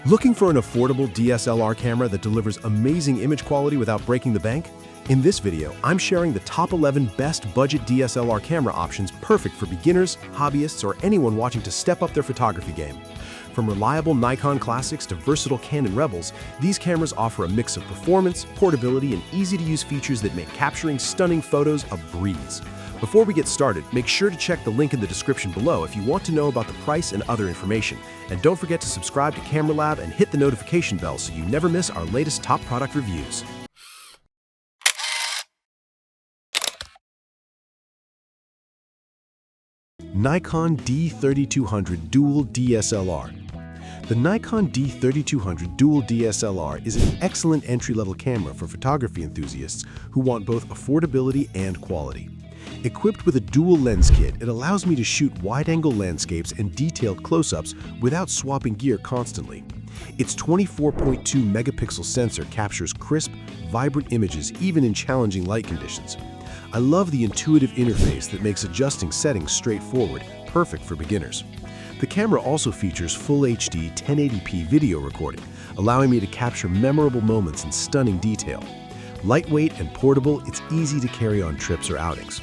Looking for an affordable DSLR camera that delivers amazing image quality without breaking the bank? In this video, I'm sharing the top 11 best budget DSLR camera options perfect for beginners, hobbyists, or anyone watching to step up their photography game. From reliable Nikon classics to versatile Canon Rebels, these cameras offer a mix of performance, portability, and easy-to-use features that make capturing stunning photos a breeze. Before we get started, make sure to check the link in the description below if you want to know about the price and other information. And don't forget to subscribe to Camera Lab and hit the notification bell so you never miss our latest top product reviews. Nikon D3200 Dual DSLR. The Nikon D3200 Dual DSLR is an excellent entry-level camera for photography enthusiasts who want both affordability and quality. Equipped with a dual lens kit, it allows me to shoot wide-angle landscapes and detailed close-ups without swapping gear constantly. Its 24.2 megapixel sensor captures crisp, vibrant images even in challenging light conditions. I love the intuitive interface that makes adjusting settings straightforward, perfect for beginners. The camera also features Full HD 1080p video recording, allowing me to capture memorable moments in stunning detail. Lightweight and portable, it's easy to carry on trips or outings.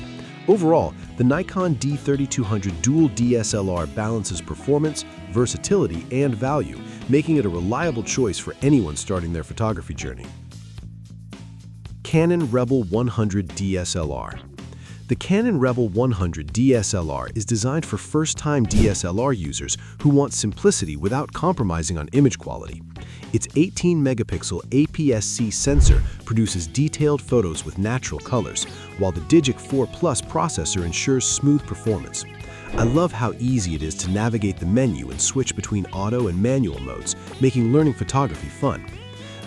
Overall, the Nikon D3200 Dual DSLR balances performance, versatility, and value, making it a reliable choice for anyone starting their photography journey. Canon Rebel 100 DSLR. The Canon Rebel 100 DSLR is designed for first-time DSLR users who want simplicity without compromising on image quality. Its 18-megapixel APS-C sensor produces detailed photos with natural colors, while the Digic 4 Plus processor ensures smooth performance. I love how easy it is to navigate the menu and switch between auto and manual modes, making learning photography fun.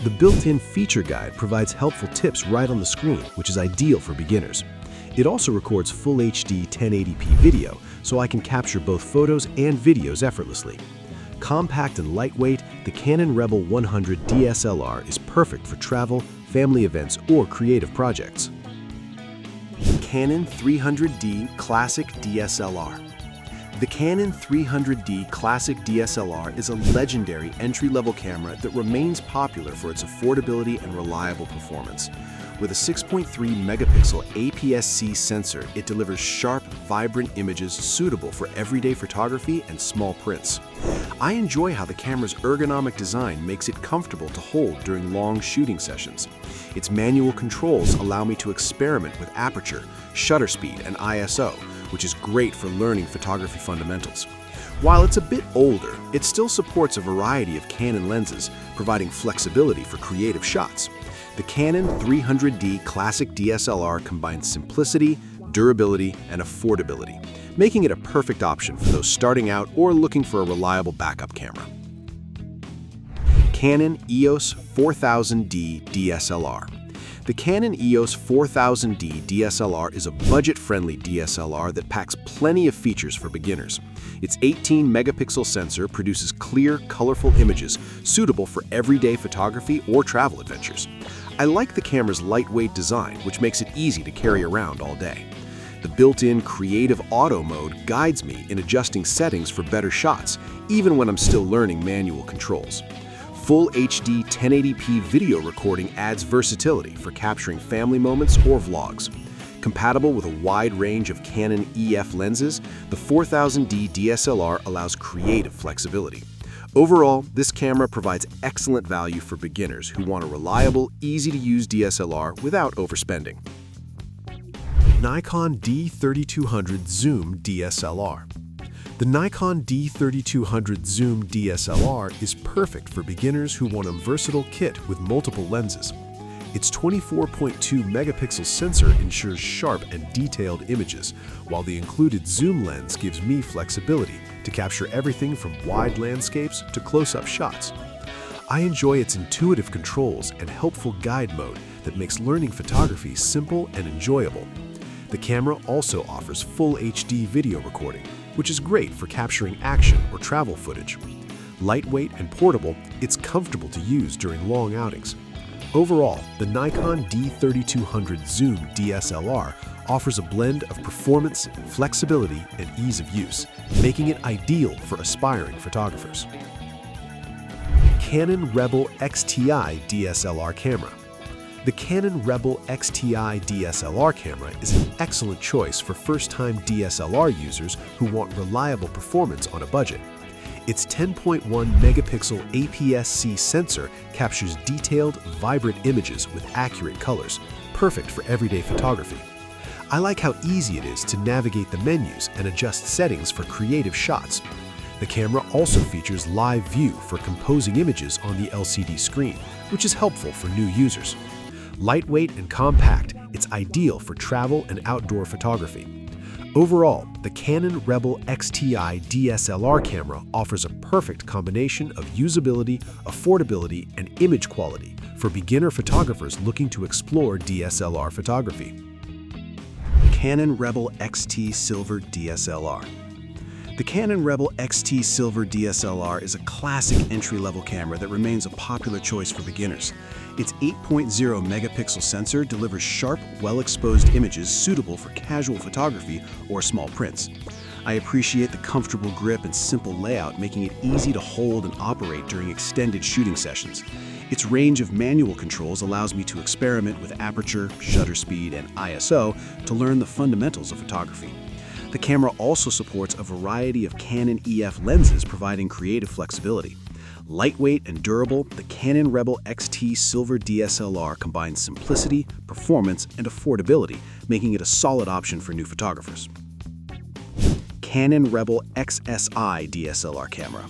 The built-in feature guide provides helpful tips right on the screen, which is ideal for beginners. It also records Full HD 1080p video, so I can capture both photos and videos effortlessly. Compact and lightweight, the Canon Rebel 100 DSLR is perfect for travel, family events, or creative projects. Canon 300D Classic DSLR. The Canon 300D Classic DSLR is a legendary entry-level camera that remains popular for its affordability and reliable performance. With a 6.3 megapixel APS-C sensor, it delivers sharp, vibrant images suitable for everyday photography and small prints. I enjoy how the camera's ergonomic design makes it comfortable to hold during long shooting sessions. Its manual controls allow me to experiment with aperture, shutter speed, and ISO, which is great for learning photography fundamentals. While it's a bit older, it still supports a variety of Canon lenses, providing flexibility for creative shots. The Canon 300D Classic DSLR combines simplicity, durability, and affordability, making it a perfect option for those starting out or looking for a reliable backup camera. Canon EOS 4000D DSLR. The Canon EOS 4000D DSLR is a budget-friendly DSLR that packs plenty of features for beginners. Its 18-megapixel sensor produces clear, colorful images suitable for everyday photography or travel adventures. I like the camera's lightweight design, which makes it easy to carry around all day. The built-in Creative Auto mode guides me in adjusting settings for better shots, even when I'm still learning manual controls. Full HD 1080p video recording adds versatility for capturing family moments or vlogs. Compatible with a wide range of Canon EF lenses, the 4000D DSLR allows creative flexibility. Overall, this camera provides excellent value for beginners who want a reliable, easy-to-use DSLR without overspending. Nikon D3200 Zoom DSLR. The Nikon D3200 Zoom DSLR is perfect for beginners who want a versatile kit with multiple lenses. Its 24.2 megapixel sensor ensures sharp and detailed images, while the included zoom lens gives me flexibility to capture everything from wide landscapes to close-up shots. I enjoy its intuitive controls and helpful guide mode that makes learning photography simple and enjoyable. The camera also offers Full HD video recording, which is great for capturing action or travel footage. Lightweight and portable, it's comfortable to use during long outings. Overall, the Nikon D3200 Zoom DSLR offers a blend of performance, flexibility, and ease of use, making it ideal for aspiring photographers. Canon Rebel XTI DSLR camera. The Canon Rebel XTI DSLR camera is an excellent choice for first-time DSLR users who want reliable performance on a budget. Its 10.1 megapixel APS-C sensor captures detailed, vibrant images with accurate colors, perfect for everyday photography. I like how easy it is to navigate the menus and adjust settings for creative shots. The camera also features live view for composing images on the LCD screen, which is helpful for new users. Lightweight and compact, it's ideal for travel and outdoor photography. Overall, the Canon Rebel XTI DSLR camera offers a perfect combination of usability, affordability, and image quality for beginner photographers looking to explore DSLR photography. Canon Rebel XT Silver DSLR. The Canon Rebel XT Silver DSLR is a classic entry-level camera that remains a popular choice for beginners. Its 8.0 megapixel sensor delivers sharp, well-exposed images suitable for casual photography or small prints. I appreciate the comfortable grip and simple layout, making it easy to hold and operate during extended shooting sessions. Its range of manual controls allows me to experiment with aperture, shutter speed, and ISO to learn the fundamentals of photography. The camera also supports a variety of Canon EF lenses, providing creative flexibility. Lightweight and durable, the Canon Rebel XT Silver DSLR combines simplicity, performance, and affordability, making it a solid option for new photographers. Canon Rebel XSI DSLR camera.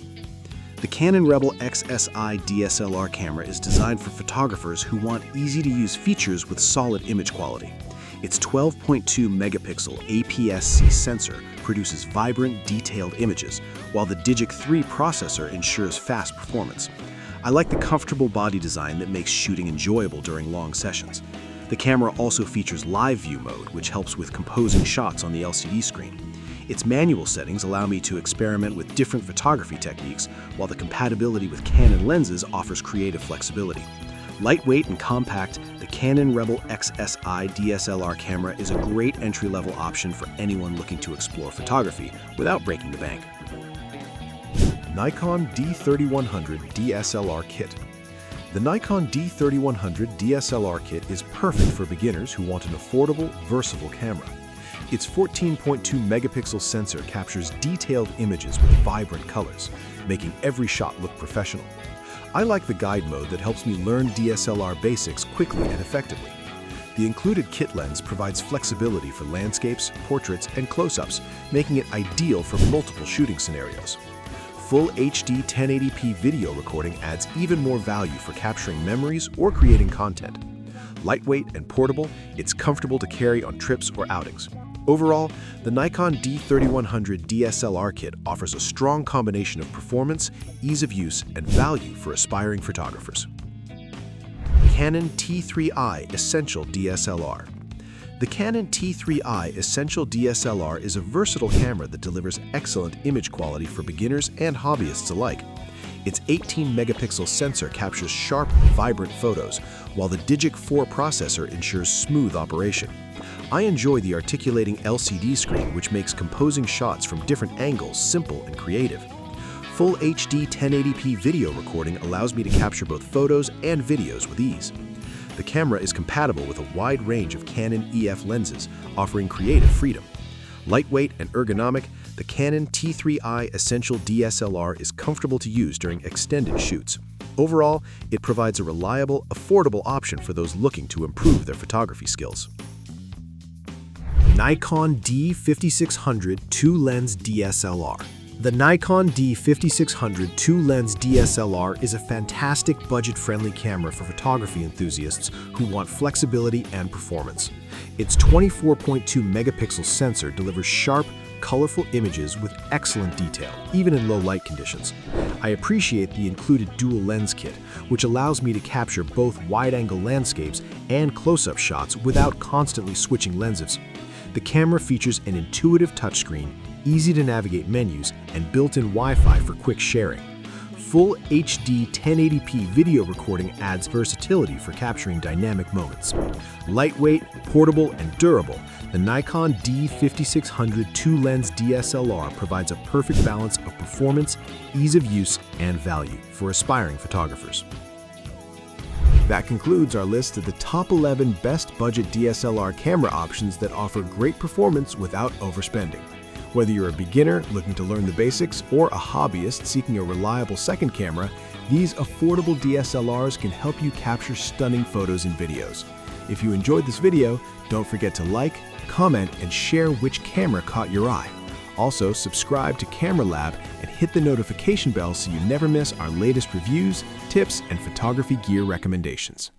The Canon Rebel XSI DSLR camera is designed for photographers who want easy-to-use features with solid image quality. Its 12.2 megapixel APS-C sensor produces vibrant, detailed images, while the Digic 3 processor ensures fast performance. I like the comfortable body design that makes shooting enjoyable during long sessions. The camera also features live view mode, which helps with composing shots on the LCD screen. Its manual settings allow me to experiment with different photography techniques, while the compatibility with Canon lenses offers creative flexibility. Lightweight and compact, the Canon Rebel XSI DSLR camera is a great entry-level option for anyone looking to explore photography without breaking the bank. Nikon D3100 DSLR Kit. The Nikon D3100 DSLR kit is perfect for beginners who want an affordable, versatile camera. Its 14.2 megapixel sensor captures detailed images with vibrant colors, making every shot look professional. I like the guide mode that helps me learn DSLR basics quickly and effectively. The included kit lens provides flexibility for landscapes, portraits, and close-ups, making it ideal for multiple shooting scenarios. Full HD 1080p video recording adds even more value for capturing memories or creating content. Lightweight and portable, it's comfortable to carry on trips or outings. Overall, the Nikon D3100 DSLR kit offers a strong combination of performance, ease of use, and value for aspiring photographers. Canon T3i Essential DSLR. The Canon T3i Essential DSLR is a versatile camera that delivers excellent image quality for beginners and hobbyists alike. Its 18-megapixel sensor captures sharp, vibrant photos, while the Digic 4 processor ensures smooth operation. I enjoy the articulating LCD screen, which makes composing shots from different angles simple and creative. Full HD 1080p video recording allows me to capture both photos and videos with ease. The camera is compatible with a wide range of Canon EF lenses, offering creative freedom. Lightweight and ergonomic, the Canon T3i Essential DSLR is comfortable to use during extended shoots. Overall, it provides a reliable, affordable option for those looking to improve their photography skills. Nikon D5600 2-Lens DSLR. The Nikon D5600 2-Lens DSLR is a fantastic budget-friendly camera for photography enthusiasts who want flexibility and performance. Its 24.2 megapixel sensor delivers sharp, colorful images with excellent detail, even in low light conditions. I appreciate the included dual lens kit, which allows me to capture both wide-angle landscapes and close-up shots without constantly switching lenses. The camera features an intuitive touchscreen, easy-to-navigate menus, and built-in Wi-Fi for quick sharing. Full HD 1080p video recording adds versatility for capturing dynamic moments. Lightweight, portable, and durable, the Nikon D5600 2-lens DSLR provides a perfect balance of performance, ease of use, and value for aspiring photographers. That concludes our list of the top 11 best budget DSLR camera options that offer great performance without overspending. Whether you're a beginner looking to learn the basics or a hobbyist seeking a reliable second camera, these affordable DSLRs can help you capture stunning photos and videos. If you enjoyed this video, don't forget to like, comment, and share which camera caught your eye. Also, subscribe to Camera Lab and hit the notification bell so you never miss our latest reviews, tips, and photography gear recommendations.